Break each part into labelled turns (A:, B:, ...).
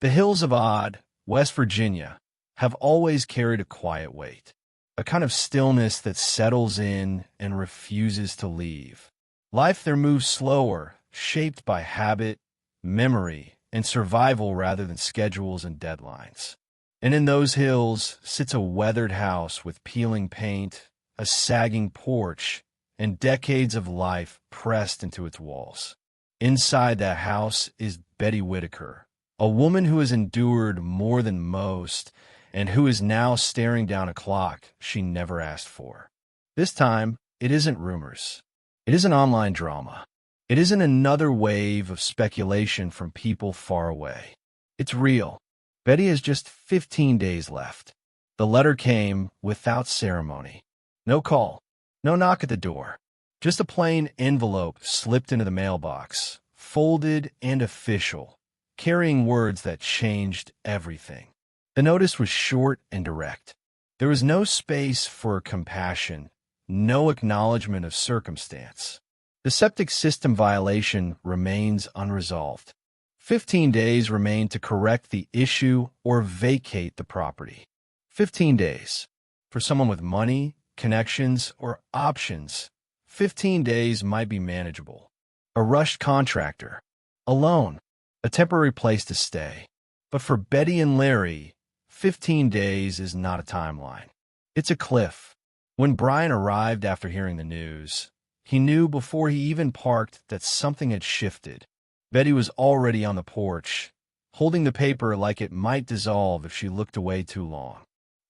A: The hills of Odd, West Virginia, have always carried a quiet weight, a kind of stillness that settles in and refuses to leave. Life there moves slower, shaped by habit, memory, and survival rather than schedules and deadlines. And in those hills sits a weathered house with peeling paint, a sagging porch, and decades of life pressed into its walls. Inside that house is Betty Whittaker, a woman who has endured more than most and who is now staring down a clock she never asked for. This time, it isn't rumors. It isn't online drama. It isn't another wave of speculation from people far away. It's real. Betty has just 15 days left. The letter came without ceremony. No call, no knock at the door. Just a plain envelope slipped into the mailbox, folded and official, carrying words that changed everything. The notice was short and direct. There was no space for compassion, no acknowledgement of circumstance. The septic system violation remains unresolved. 15 days remain to correct the issue or vacate the property. 15 days. For someone with money, connections, or options, 15 days might be manageable. A rushed contractor, a loan, a temporary place to stay. But for Betty and Larry, 15 days is not a timeline. It's a cliff. When Brian arrived after hearing the news, he knew before he even parked that something had shifted. Betty was already on the porch, holding the paper like it might dissolve if she looked away too long.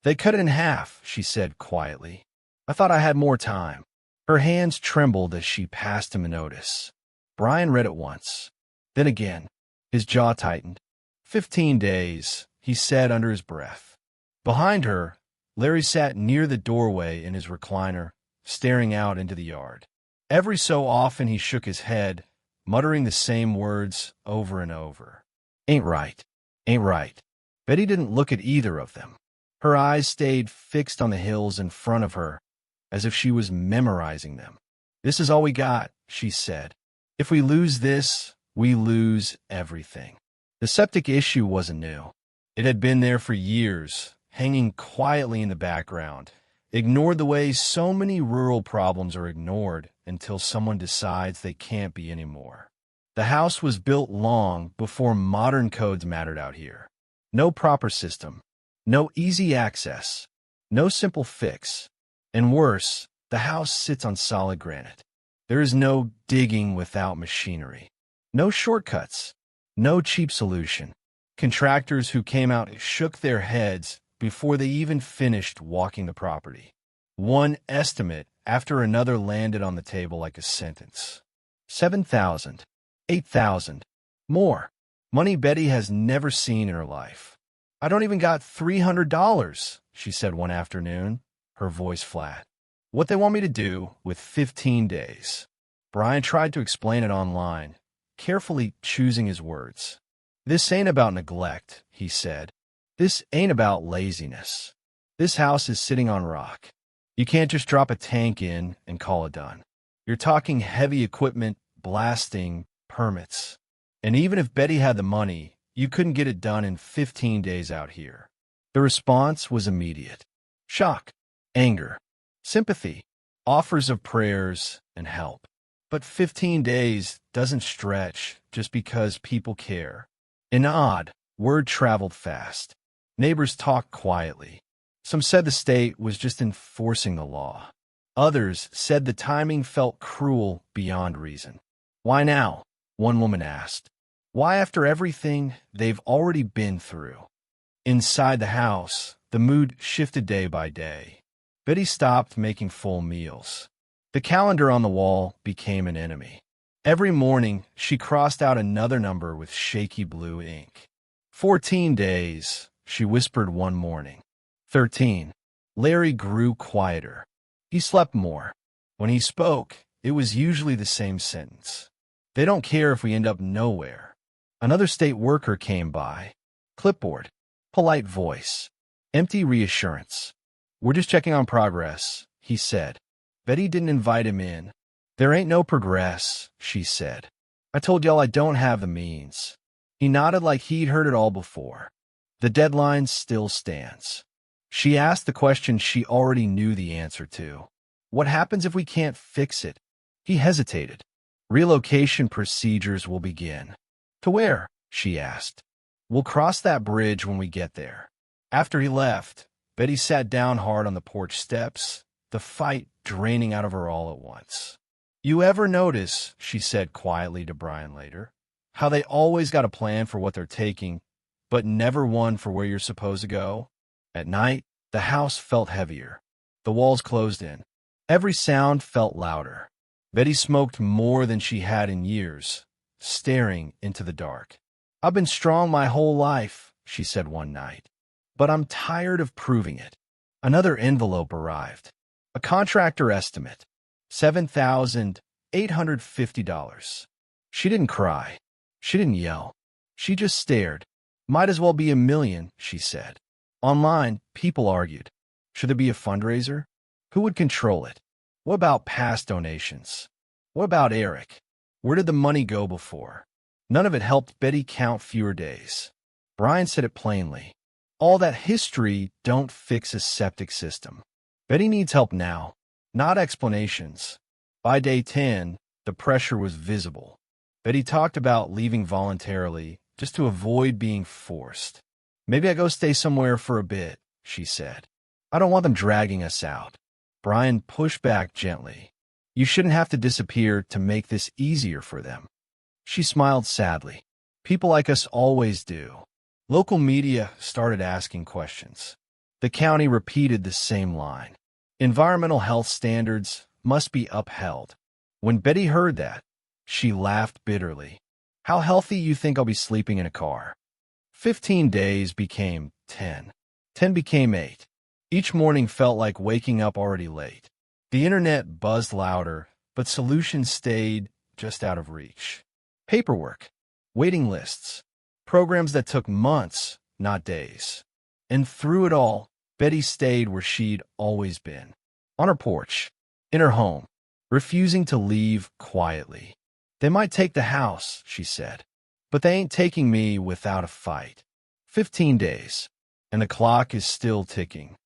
A: "They cut it in half," she said quietly. "I thought I had more time." Her hands trembled as she passed him a notice. Brian read it once, then again. His jaw tightened. 15 days, he said under his breath. Behind her, Larry sat near the doorway in his recliner, staring out into the yard. Every so often he shook his head, muttering the same words over and over. "Ain't right. Ain't right." Betty didn't look at either of them. Her eyes stayed fixed on the hills in front of her, as if she was memorizing them. "This is all we got," she said. "If we lose this, we lose everything." The septic issue wasn't new. It had been there for years, hanging quietly in the background, ignored the way so many rural problems are ignored until someone decides they can't be anymore. The house was built long before modern codes mattered out here. No proper system, no easy access, no simple fix. And worse, the house sits on solid granite. There is no digging without machinery. No shortcuts. No cheap solution. Contractors who came out shook their heads before they even finished walking the property. One estimate after another landed on the table like a sentence. 7,000, 8,000, more. Money Betty has never seen in her life. "I don't even got $300, she said one afternoon, her voice flat. "What they want me to do with 15 days. Brian tried to explain it online, carefully choosing his words. "This ain't about neglect," he said. "This ain't about laziness. This house is sitting on rock. You can't just drop a tank in and call it done. You're talking heavy equipment, blasting, permits. And even if Betty had the money, you couldn't get it done in 15 days out here." The response was immediate. Shock, anger, sympathy, offers of prayers and help. But 15 days doesn't stretch just because people care. In Odd, word traveled fast. Neighbors talked quietly. Some said the state was just enforcing the law. Others said the timing felt cruel beyond reason. "Why now?" one woman asked. "Why after everything they've already been through?" Inside the house, the mood shifted day by day. Betty stopped making full meals. The calendar on the wall became an enemy. Every morning, she crossed out another number with shaky blue ink. 14 days, she whispered one morning. 13. Larry grew quieter. He slept more. When he spoke, it was usually the same sentence. "They don't care if we end up nowhere." Another state worker came by. Clipboard. Polite voice. Empty reassurance. "We're just checking on progress," he said. Betty didn't invite him in. "There ain't no progress," she said. "I told y'all I don't have the means." He nodded like he'd heard it all before. The deadline still stands. She asked the question she already knew the answer to. What happens if we can't fix it? He hesitated. Relocation procedures will begin. To where? She asked. We'll cross that bridge when we get there. After he left, Betty sat down hard on the porch steps, the fight draining out of her all at once. You ever notice, she said quietly to Brian later, how they always got a plan for what they're taking, but never one for where you're supposed to go? At night, the house felt heavier. The walls closed in. Every sound felt louder. Betty smoked more than she had in years, staring into the dark. I've been strong my whole life, she said one night, but I'm tired of proving it. Another envelope arrived. A contractor estimate, $7,850. She didn't cry. She didn't yell. She just stared. Might as well be $1 million, she said. Online, people argued. Should there be a fundraiser? Who would control it? What about past donations? What about Eric? Where did the money go before? None of it helped Betty count fewer days. Brian said it plainly. All that history don't fix a septic system. Betty needs help now, not explanations. By day 10, the pressure was visible. Betty talked about leaving voluntarily just to avoid being forced. Maybe I go stay somewhere for a bit, she said. I don't want them dragging us out. Brian pushed back gently. You shouldn't have to disappear to make this easier for them. She smiled sadly. People like us always do. Local media started asking questions. The county repeated the same line. Environmental health standards must be upheld. When Betty heard that, she laughed bitterly. How healthy you think I'll be sleeping in a car? 15 days became 10. 10 became 8. Each morning felt like waking up already late. The internet buzzed louder, but solutions stayed just out of reach. Paperwork, waiting lists, programs that took months, not days. And through it all, Betty stayed where she'd always been. On her porch, in her home, refusing to leave quietly. They might take the house, she said, but they ain't taking me without a fight. 15 days, and the clock is still ticking.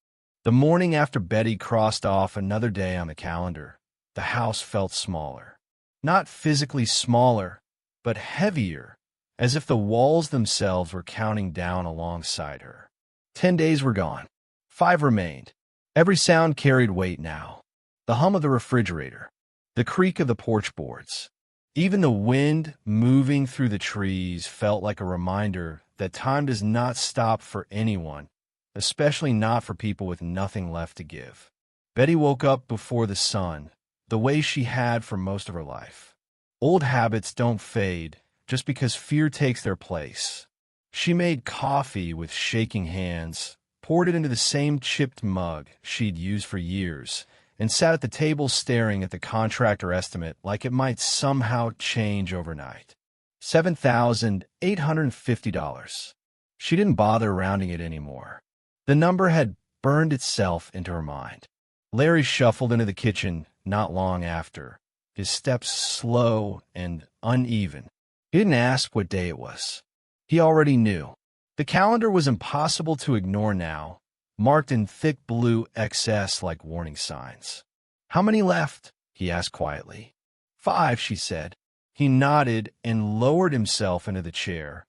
A: The morning after Betty crossed off another day on the calendar, the house felt smaller. Not physically smaller, but heavier, as if the walls themselves were counting down alongside her. 10 days were gone. 5 remained. Every sound carried weight now. The hum of the refrigerator, the creak of the porch boards. Even the wind moving through the trees felt like a reminder that time does not stop for anyone, especially not for people with nothing left to give. Betty woke up before the sun, the way she had for most of her life. Old habits don't fade just because fear takes their place. She made coffee with shaking hands, poured it into the same chipped mug she'd used for years, and sat at the table staring at the contractor estimate like it might somehow change overnight. $7,850. She didn't bother rounding it anymore. The number had burned itself into her mind. Larry shuffled into the kitchen not long after, his steps slow and uneven. He didn't ask what day it was. He already knew. The calendar was impossible to ignore now, marked in thick blue XS like warning signs. How many left? He asked quietly. 5, she said. He nodded and lowered himself into the chair,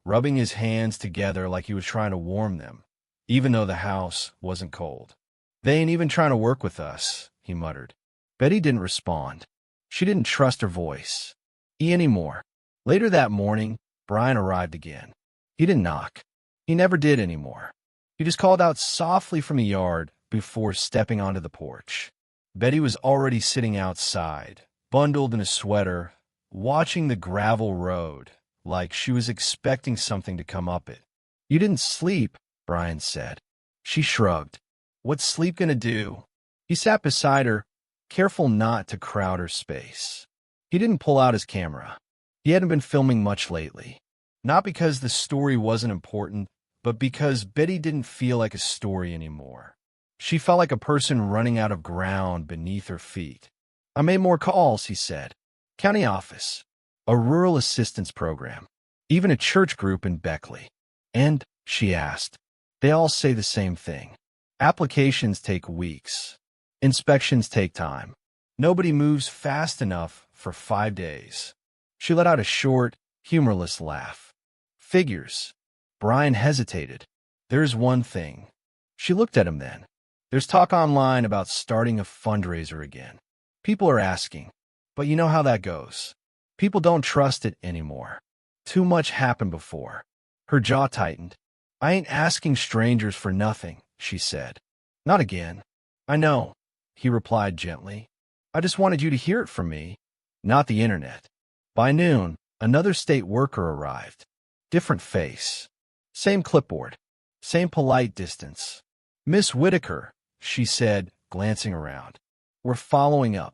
A: rubbing his hands together like he was trying to warm them, even though the house wasn't cold. They ain't even trying to work with us, he muttered. Betty didn't respond. She didn't trust her voice anymore. Later that morning, Brian arrived again. He didn't knock. He never did anymore. He just called out softly from the yard before stepping onto the porch. Betty was already sitting outside, bundled in a sweater, watching the gravel road like she was expecting something to come up it. You didn't sleep, Brian said. She shrugged. What's sleep gonna do? He sat beside her, careful not to crowd her space. He didn't pull out his camera. He hadn't been filming much lately. Not because the story wasn't important, but because Betty didn't feel like a story anymore. She felt like a person running out of ground beneath her feet. I made more calls, he said. County office. A rural assistance program. even a church group in Beckley. And, she asked, they all say the same thing. Applications take weeks. Inspections take time. Nobody moves fast enough for 5 days. She let out a short, humorless laugh. Figures. Brian hesitated. There's one thing. She looked at him then. There's talk online about starting a fundraiser again. People are asking, but you know how that goes. People don't trust it anymore. Too much happened before. Her jaw tightened. I ain't asking strangers for nothing, she said. Not again. I know, he replied gently. I just wanted you to hear it from me, not the internet. By noon, another state worker arrived. Different face. Same clipboard. Same polite distance. Miss Whittaker, she said, glancing around. We're following up.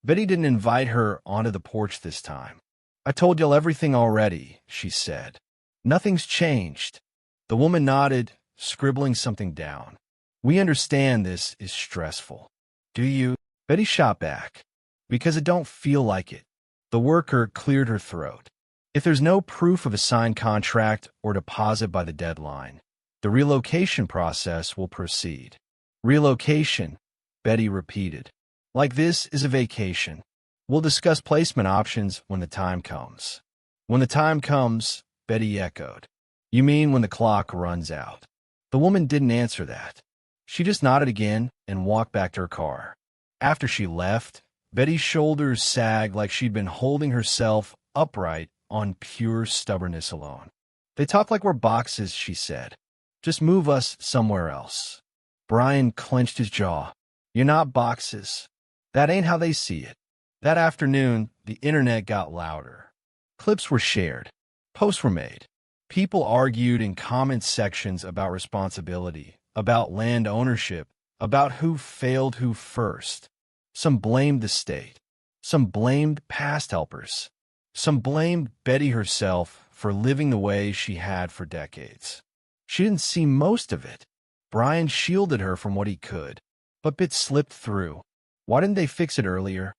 A: Betty didn't invite her onto the porch this time. I told y'all everything already, she said. Nothing's changed. The woman nodded, scribbling something down. We understand this is stressful. Do you? Betty shot back. Because it don't feel like it. The worker cleared her throat. If there's no proof of a signed contract or deposit by the deadline, the relocation process will proceed. Relocation, Betty repeated. Like this is a vacation. We'll discuss placement options when the time comes. When the time comes, Betty echoed. You mean when the clock runs out? The woman didn't answer that. She just nodded again and walked back to her car. After she left, Betty's shoulders sagged like she'd been holding herself upright on pure stubbornness alone. They talk like we're boxes, she said. Just move us somewhere else. Brian clenched his jaw. You're not boxes. That ain't how they see it. That afternoon, the internet got louder. Clips were shared. Posts were made. People argued in comment sections about responsibility, about land ownership, about who failed who first. Some blamed the state. Some blamed past helpers. Some blamed Betty herself for living the way she had for decades. She didn't see most of it. Brian shielded her from what he could, but bits slipped through. Why didn't they fix it earlier?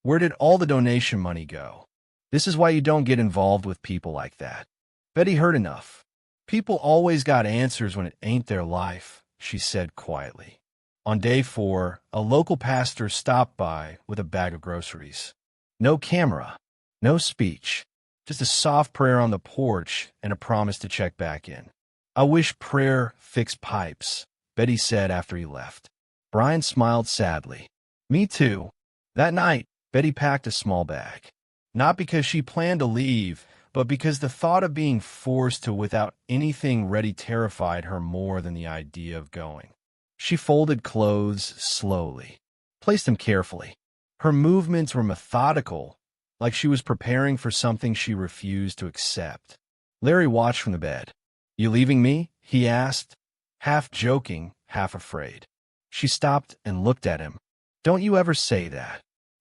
A: Where did all the donation money go? This is why you don't get involved with people like that. Betty heard enough. People always got answers when it ain't their life, she said quietly. On day 4, a local pastor stopped by with a bag of groceries. No camera, no speech, just a soft prayer on the porch and a promise to check back in. I wish prayer fixed pipes, Betty said after he left. Brian smiled sadly. Me too. That night, Betty packed a small bag. Not because she planned to leave, but because the thought of being forced to without anything ready terrified her more than the idea of going. She folded clothes slowly, placed them carefully. Her movements were methodical, like she was preparing for something she refused to accept. Larry watched from the bed. You leaving me? He asked, half joking, half afraid. She stopped and looked at him. Don't you ever say that.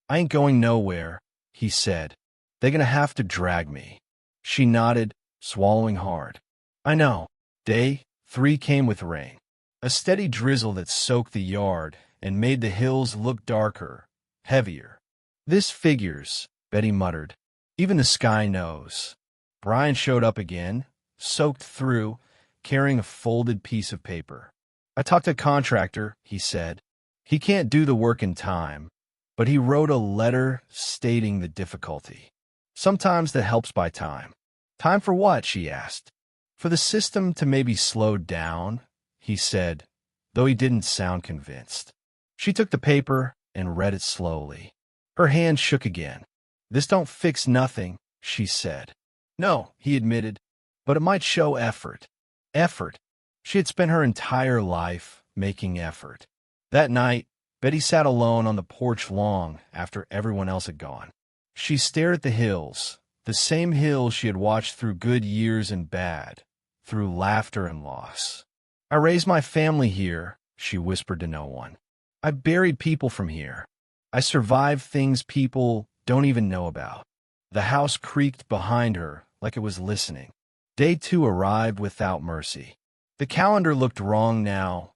A: I ain't going nowhere, he said. They're gonna have to drag me. She nodded, swallowing hard. I know. Day 3 came with rain. A steady drizzle that soaked the yard and made the hills look darker, heavier. This figures, Betty muttered. Even the sky knows. Brian showed up again, soaked through, carrying a folded piece of paper. I talked to a contractor, he said. He can't do the work in time, but he wrote a letter stating the difficulty. Sometimes that helps by time. Time for what? She asked. For the system to maybe slow down, he said, though he didn't sound convinced. She took the paper and read it slowly. Her hand shook again. This don't fix nothing, she said. No, he admitted, but it might show effort. Effort. She had spent her entire life making effort. That night, Betty sat alone on the porch long after everyone else had gone. She stared at the hills, the same hills she had watched through good years and bad, through laughter and loss. I raised my family here, she whispered to no one. I buried people from here. I survived things people don't even know about. The house creaked behind her like it was listening. Day 2 arrived without mercy. The calendar looked wrong now,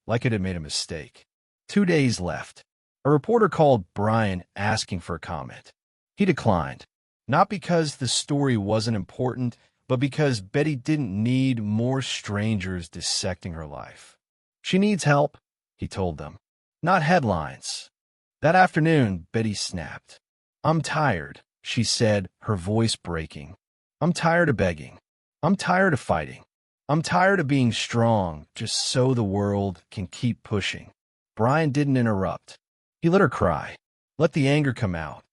A: like it had made a mistake. 2 days left. A reporter called Brian asking for a comment. He declined, not because the story wasn't important, but because Betty didn't need more strangers dissecting her life. She needs help, he told them, not headlines. That afternoon, Betty snapped. I'm tired, she said, her voice breaking. I'm tired of begging. I'm tired of fighting. I'm tired of being strong just so the world can keep pushing. Brian didn't interrupt. He let her cry. Let the anger come out.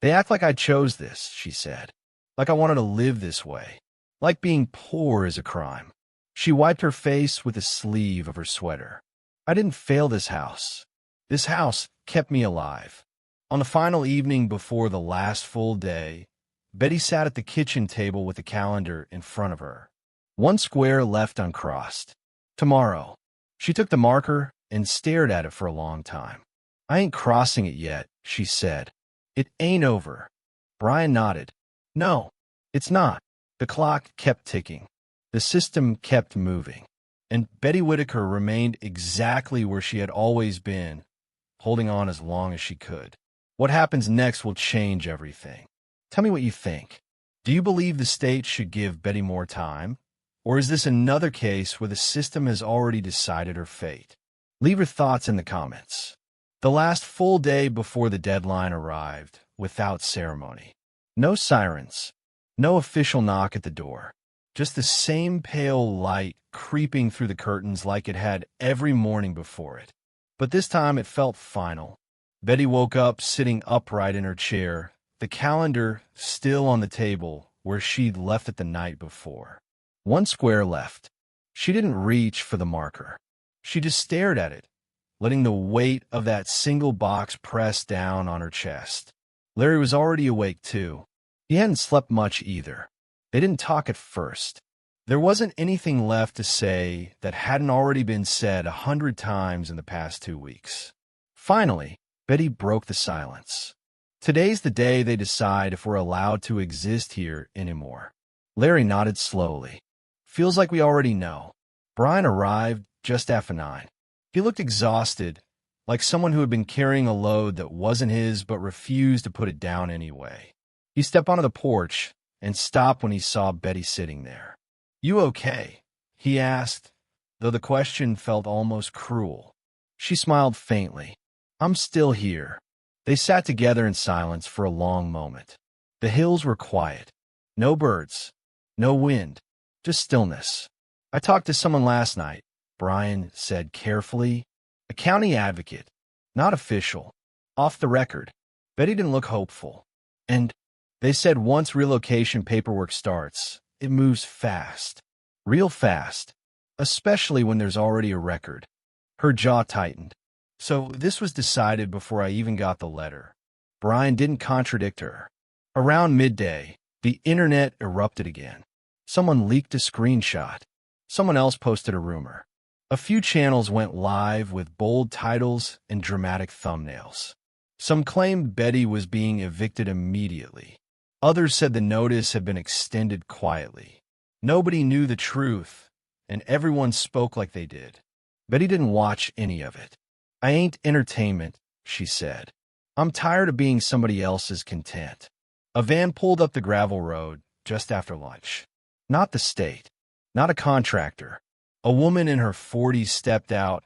A: They act like I chose this, she said. Like I wanted to live this way. Like being poor is a crime. She wiped her face with the sleeve of her sweater. I didn't fail this house. This house kept me alive. On the final evening before the last full day, Betty sat at the kitchen table with the calendar in front of her. One square left uncrossed. Tomorrow. She took the marker and stared at it for a long time. I ain't crossing it yet, she said. It ain't over. Brian nodded. No, it's not. The clock kept ticking. The system kept moving. And Betty Whittaker remained exactly where she had always been, holding on as long as she could. What happens next will change everything. Tell me what you think. Do you believe the state should give Betty more time? Or is this another case where the system has already decided her fate? Leave your thoughts in the comments. The last full day before the deadline arrived, without ceremony. No sirens. No official knock at the door. Just the same pale light creeping through the curtains like it had every morning before it. But this time it felt final. Betty woke up sitting upright in her chair, the calendar still on the table where she'd left it the night before. One square left. She didn't reach for the marker. She just stared at it, letting the weight of that single box press down on her chest. Larry was already awake, too. He hadn't slept much either. They didn't talk at first. There wasn't anything left to say that hadn't already been said 100 times in the past 2 weeks. Finally, Betty broke the silence. Today's the day they decide if we're allowed to exist here anymore. Larry nodded slowly. Feels like we already know. Brian arrived just after 9. He looked exhausted, like someone who had been carrying a load that wasn't his but refused to put it down anyway. He stepped onto the porch and stopped when he saw Betty sitting there. You okay? He asked, though the question felt almost cruel. She smiled faintly. I'm still here. They sat together in silence for a long moment. The hills were quiet. No birds. No wind. Just stillness. I talked to someone last night, Brian said carefully. A county advocate. Not official. Off the record. Betty didn't look hopeful. And they said once relocation paperwork starts, it moves fast. Real fast. Especially when there's already a record. Her jaw tightened. So this was decided before I even got the letter. Brian didn't contradict her. Around midday, the internet erupted again. Someone leaked a screenshot. Someone else posted a rumor. A few channels went live with bold titles and dramatic thumbnails. Some claimed Betty was being evicted immediately. Others said the notice had been extended quietly. Nobody knew the truth, and everyone spoke like they did. Betty didn't watch any of it. I ain't entertainment, she said. I'm tired of being somebody else's content. A van pulled up the gravel road just after lunch. Not the state. Not a contractor. A woman in her 40s stepped out,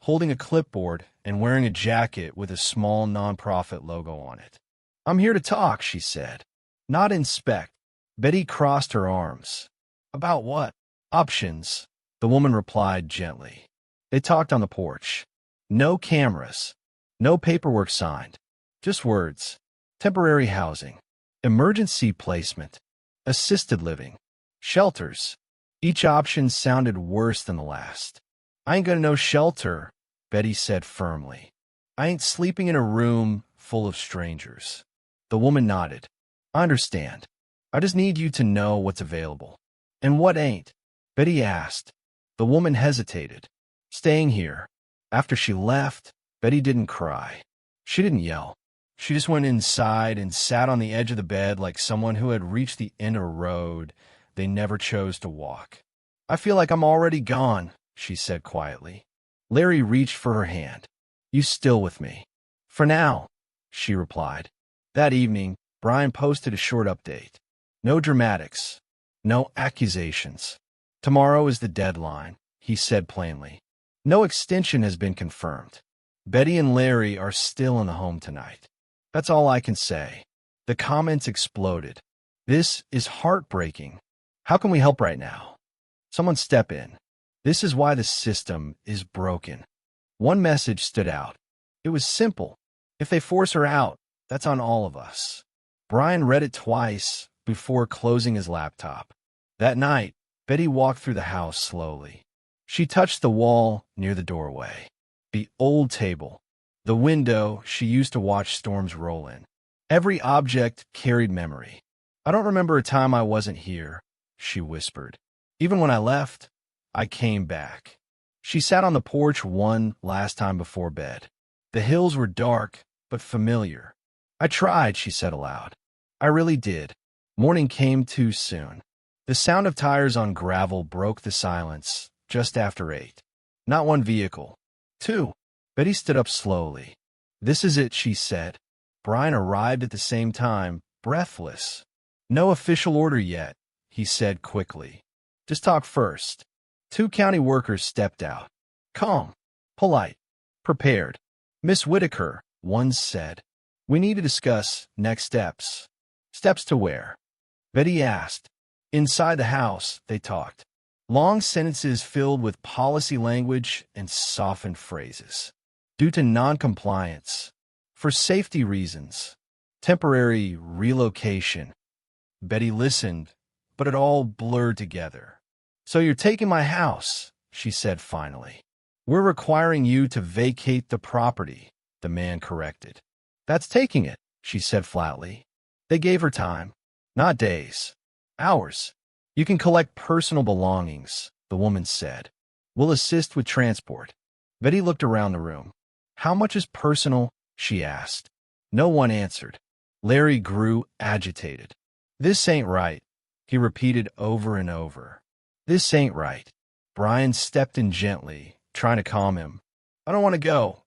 A: holding a clipboard and wearing a jacket with a small nonprofit logo on it. I'm here to talk, she said. Not inspect. Betty crossed her arms. About what? Options, the woman replied gently. They talked on the porch. No cameras. No paperwork signed. Just words. Temporary housing. Emergency placement. Assisted living. Shelters. Each option sounded worse than the last. I ain't gonna no shelter, Betty said firmly. I ain't sleeping in a room full of strangers. The woman nodded. I understand. I just need you to know what's available. And what ain't? Betty asked. The woman hesitated. Staying here. After she left, Betty didn't cry. She didn't yell. She just went inside and sat on the edge of the bed like someone who had reached the end of a road they never chose to walk. I feel like I'm already gone, she said quietly. Larry reached for her hand. You still with me? For now, she replied. That evening, Brian posted a short update. No dramatics. No accusations. Tomorrow is the deadline, he said plainly. No extension has been confirmed. Betty and Larry are still in the home tonight. That's all I can say. The comments exploded. This is heartbreaking. How can we help right now? Someone step in. This is why the system is broken. One message stood out. It was simple. If they force her out, that's on all of us. Brian read it twice before closing his laptop. That night, Betty walked through the house slowly. She touched the wall near the doorway. The old table. The window she used to watch storms roll in. Every object carried memory. I don't remember a time I wasn't here, she whispered. Even when I left, I came back. She sat on the porch one last time before bed. The hills were dark, but familiar. I tried, she said aloud. I really did. Morning came too soon. The sound of tires on gravel broke the silence just after 8. Not one vehicle. 2. Betty stood up slowly. This is it, she said. Brian arrived at the same time, breathless. No official order yet, he said quickly. Just talk first. 2 county workers stepped out. Calm, polite, prepared. Miss Whittaker, one said. We need to discuss next steps. Steps to where? Betty asked. Inside the house, they talked. Long sentences filled with policy language and softened phrases. Due to non-compliance. For safety reasons. Temporary relocation. Betty listened, but it all blurred together. So you're taking my house, she said finally. We're requiring you to vacate the property, the man corrected. That's taking it, she said flatly. They gave her time. Not days. Hours. You can collect personal belongings, the woman said. We'll assist with transport. Betty looked around the room. How much is personal? She asked. No one answered. Larry grew agitated. This ain't right, he repeated over and over. This ain't right. Brian stepped in gently, trying to calm him. I don't want to go,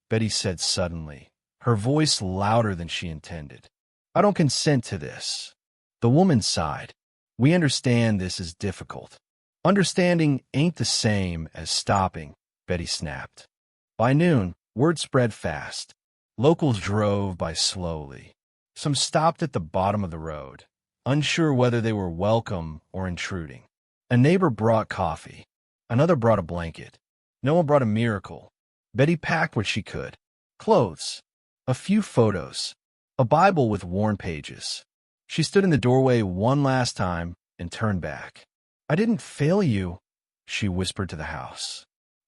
A: Betty said suddenly, her voice louder than she intended. I don't consent to this. The woman sighed. We understand this is difficult. Understanding ain't the same as stopping, Betty snapped. By noon, word spread fast. Locals drove by slowly. Some stopped at the bottom of the road, unsure whether they were welcome or intruding. A neighbor brought coffee. Another brought a blanket. No one brought a miracle. Betty packed what she could. Clothes. A few photos. A Bible with worn pages. She stood in the doorway one last time and turned back. I didn't fail you, she whispered to the house.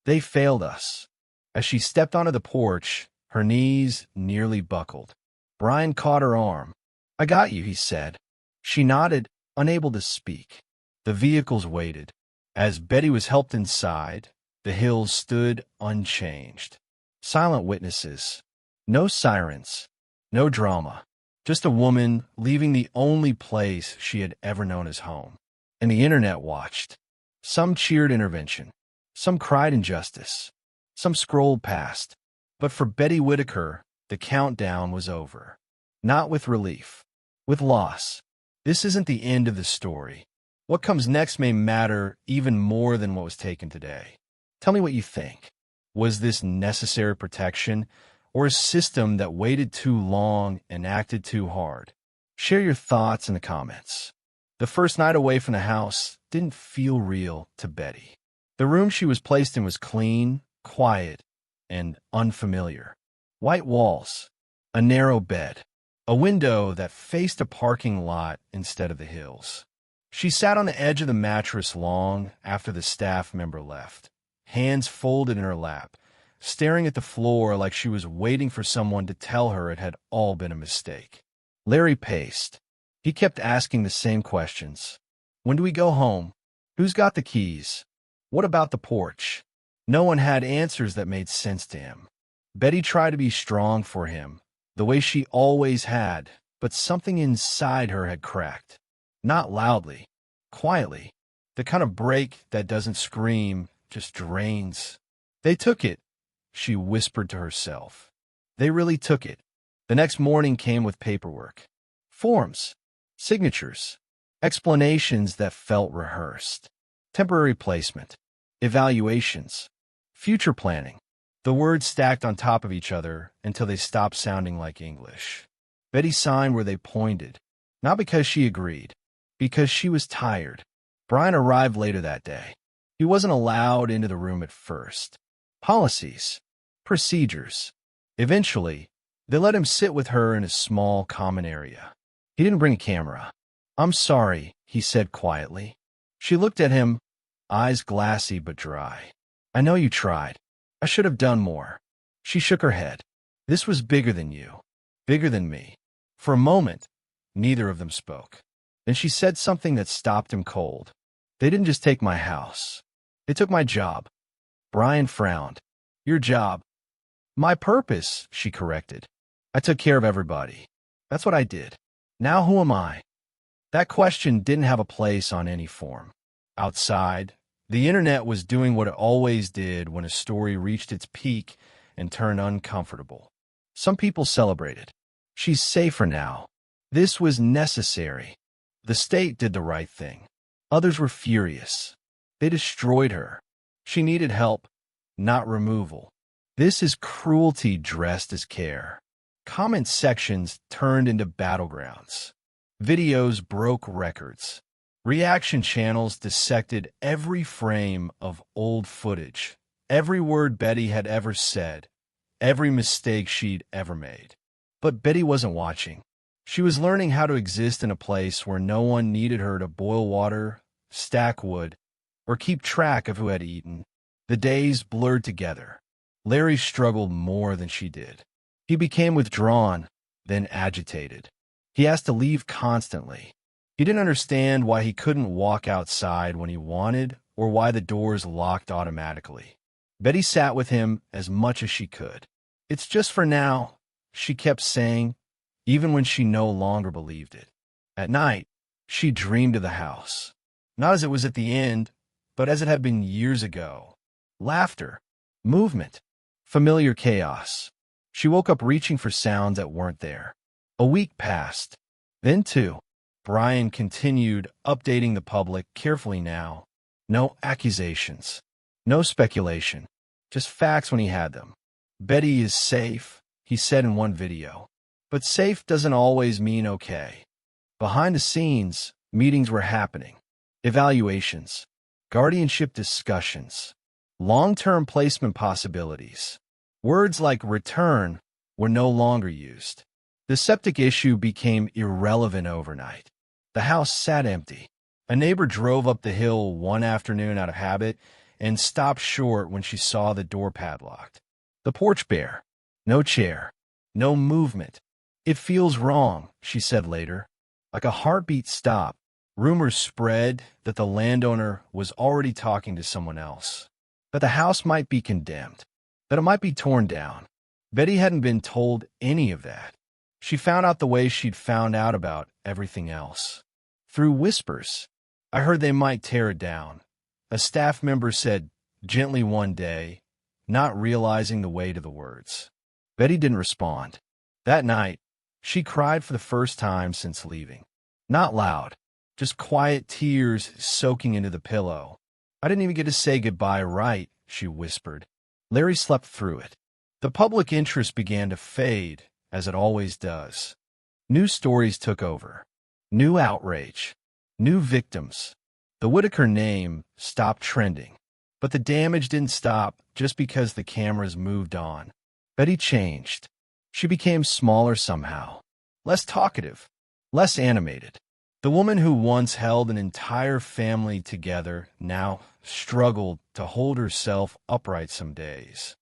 A: They failed us. As she stepped onto the porch, her knees nearly buckled. Brian caught her arm. I got you, he said. She nodded, unable to speak. The vehicles waited. As Betty was helped inside, the hills stood unchanged. Silent witnesses. No sirens. No drama. Just a woman leaving the only place she had ever known as home. And the internet watched. Some cheered intervention. Some cried injustice. Some scrolled past. But for Betty Whittaker, the countdown was over. Not with relief. With loss. This isn't the end of the story. What comes next may matter even more than what was taken today. Tell me what you think. Was this necessary protection, or a system that waited too long and acted too hard? Share your thoughts in the comments. The first night away from the house didn't feel real to Betty. The room she was placed in was clean, quiet, and unfamiliar. White walls, a narrow bed, a window that faced a parking lot instead of the hills. She sat on the edge of the mattress long after the staff member left, hands folded in her lap, staring at the floor like she was waiting for someone to tell her it had all been a mistake. Larry paced. He kept asking the same questions. When do we go home? Who's got the keys? What about the porch? No one had answers that made sense to him. Betty tried to be strong for him, the way she always had, but something inside her had cracked. Not loudly, quietly. The kind of break that doesn't scream, just drains. They took it, she whispered to herself. They really took it. The next morning came with paperwork. Forms. Signatures. explanations that felt rehearsed, temporary placement, evaluations, future planning. The words stacked on top of each other until they stopped sounding like English. Betty signed where they pointed, not because she agreed, because she was tired. Brian arrived later that day. He wasn't allowed into the room at first. Policies, procedures. Eventually, they let him sit with her in a small common area. He didn't bring a camera. "I'm sorry," he said quietly. She looked at him, eyes glassy but dry. "I know you tried. I should have done more." She shook her head. "This was bigger than you, bigger than me." For a moment, neither of them spoke. Then she said something that stopped him cold. "They didn't just take my house. They took my job." Brian frowned. "Your job?" "My purpose," she corrected. "I took care of everybody. That's what I did. Now who am I?" That question didn't have a place on any form. Outside, the internet was doing what it always did when a story reached its peak and turned uncomfortable. Some people celebrated. She's safer now. This was necessary. The state did the right thing. Others were furious. They destroyed her. She needed help, not removal. This is cruelty dressed as care. Comment sections turned into battlegrounds. Videos broke records. Reaction channels dissected every frame of old footage, every word Betty had ever said, every mistake she'd ever made. But Betty wasn't watching. She was learning how to exist in a place where no one needed her to boil water, stack wood, or keep track of who had eaten. The days blurred together. Larry struggled more than she did. He became withdrawn, then agitated. He asked to leave constantly. He didn't understand why he couldn't walk outside when he wanted or why the doors locked automatically. Betty sat with him as much as she could. "It's just for now," she kept saying, even when she no longer believed it. At night, she dreamed of the house. Not as it was at the end, but as it had been years ago. Laughter, movement, familiar chaos. She woke up reaching for sounds that weren't there. A week passed. Then two. Brian continued, updating the public carefully now. No accusations. No speculation. Just facts when he had them. "Betty is safe," he said in one video. But safe doesn't always mean okay. Behind the scenes, meetings were happening. Evaluations. Guardianship discussions. Long-term placement possibilities. Words like return were no longer used. The septic issue became irrelevant overnight. The house sat empty. A neighbor drove up the hill one afternoon out of habit and stopped short when she saw the door padlocked. The porch bare. No chair. No movement. "It feels wrong," she said later. Like a heartbeat stopped. Rumors spread that the landowner was already talking to someone else. That the house might be condemned. That it might be torn down. Betty hadn't been told any of that. She found out the way she'd found out about everything else. Through whispers. "I heard they might tear it down," a staff member said gently one day, not realizing the weight of the words. Betty didn't respond. That night, she cried for the first time since leaving. Not loud, just quiet tears soaking into the pillow. "I didn't even get to say goodbye right," she whispered. Larry slept through it. The public interest began to fade, as it always does. New stories took over. New outrage. New victims. The Whittaker name stopped trending. But the damage didn't stop just because the cameras moved on. Betty changed. She became smaller somehow. Less talkative. Less animated. The woman who once held an entire family together now struggled to hold herself upright some days.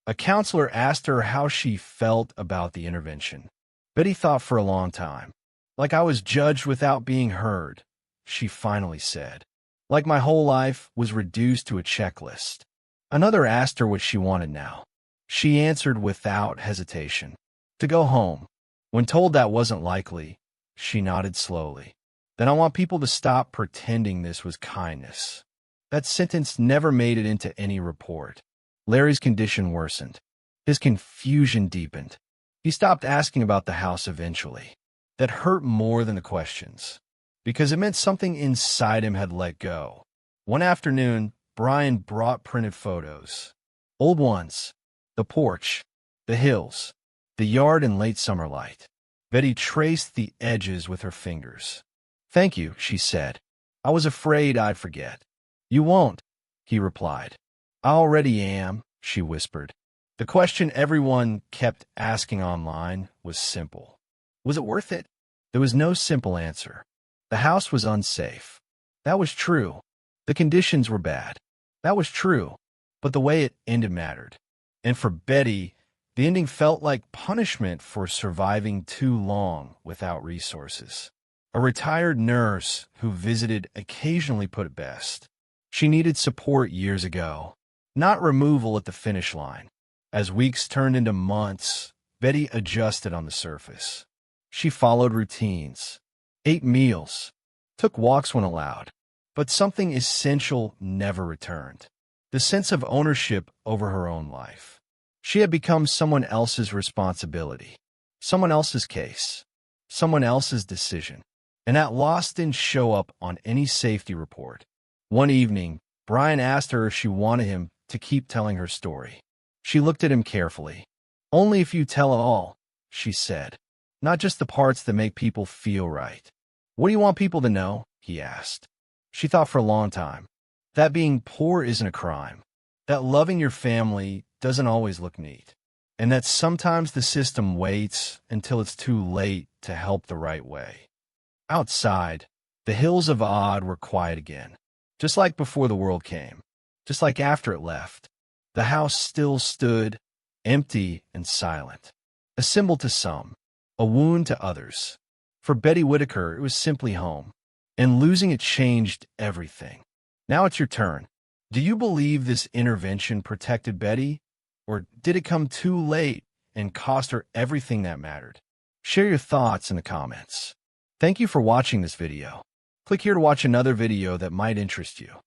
A: A counselor asked her how she felt about the intervention. Betty thought for a long time. "Like I was judged without being heard," she finally said. "Like my whole life was reduced to a checklist." Another asked her what she wanted now. She answered without hesitation. To go home. When told that wasn't likely, she nodded slowly. "Then I want people to stop pretending this was kindness." That sentence never made it into any report. Larry's condition worsened. His confusion deepened. He stopped asking about the house eventually. That hurt more than the questions. because it meant something inside him had let go. One afternoon, Brian brought printed photos. Old ones. The porch, the hills, the yard in late summer light. Betty traced the edges with her fingers. "Thank you," she said. "I was afraid I'd forget." "You won't," he replied. "I already am," she whispered. The question everyone kept asking online was simple. Was it worth it? There was no simple answer. The house was unsafe. That was true. The conditions were bad. That was true. But the way it ended mattered. And for Betty, the ending felt like punishment for surviving too long without resources. A retired nurse who visited occasionally put it best. She needed support years ago, not removal at the finish line. As weeks turned into months, Betty adjusted on the surface. She followed routines, ate meals, took walks when allowed, but something essential never returned: the sense of ownership over her own life. She had become someone else's responsibility, someone else's case, someone else's decision, and that loss didn't show up on any safety report. One evening, Brian asked her if she wanted him to keep telling her story. She looked at him carefully. "Only if you tell it all," she said. "Not just the parts that make people feel right." "What do you want people to know?" he asked. She thought for a long time. That being poor isn't a crime. That loving your family doesn't always look neat. And that sometimes the system waits until it's too late to help the right way. Outside, the hills of Odd were quiet again. Just like before the world came. Just like after it left. The house still stood, empty and silent. A symbol to some, a wound to others. For Betty Whittaker, it was simply home. And losing it changed everything. Now it's your turn. Do you believe this intervention protected Betty? Or did it come too late and cost her everything that mattered? Share your thoughts in the comments. Thank you for watching this video. Click here to watch another video that might interest you.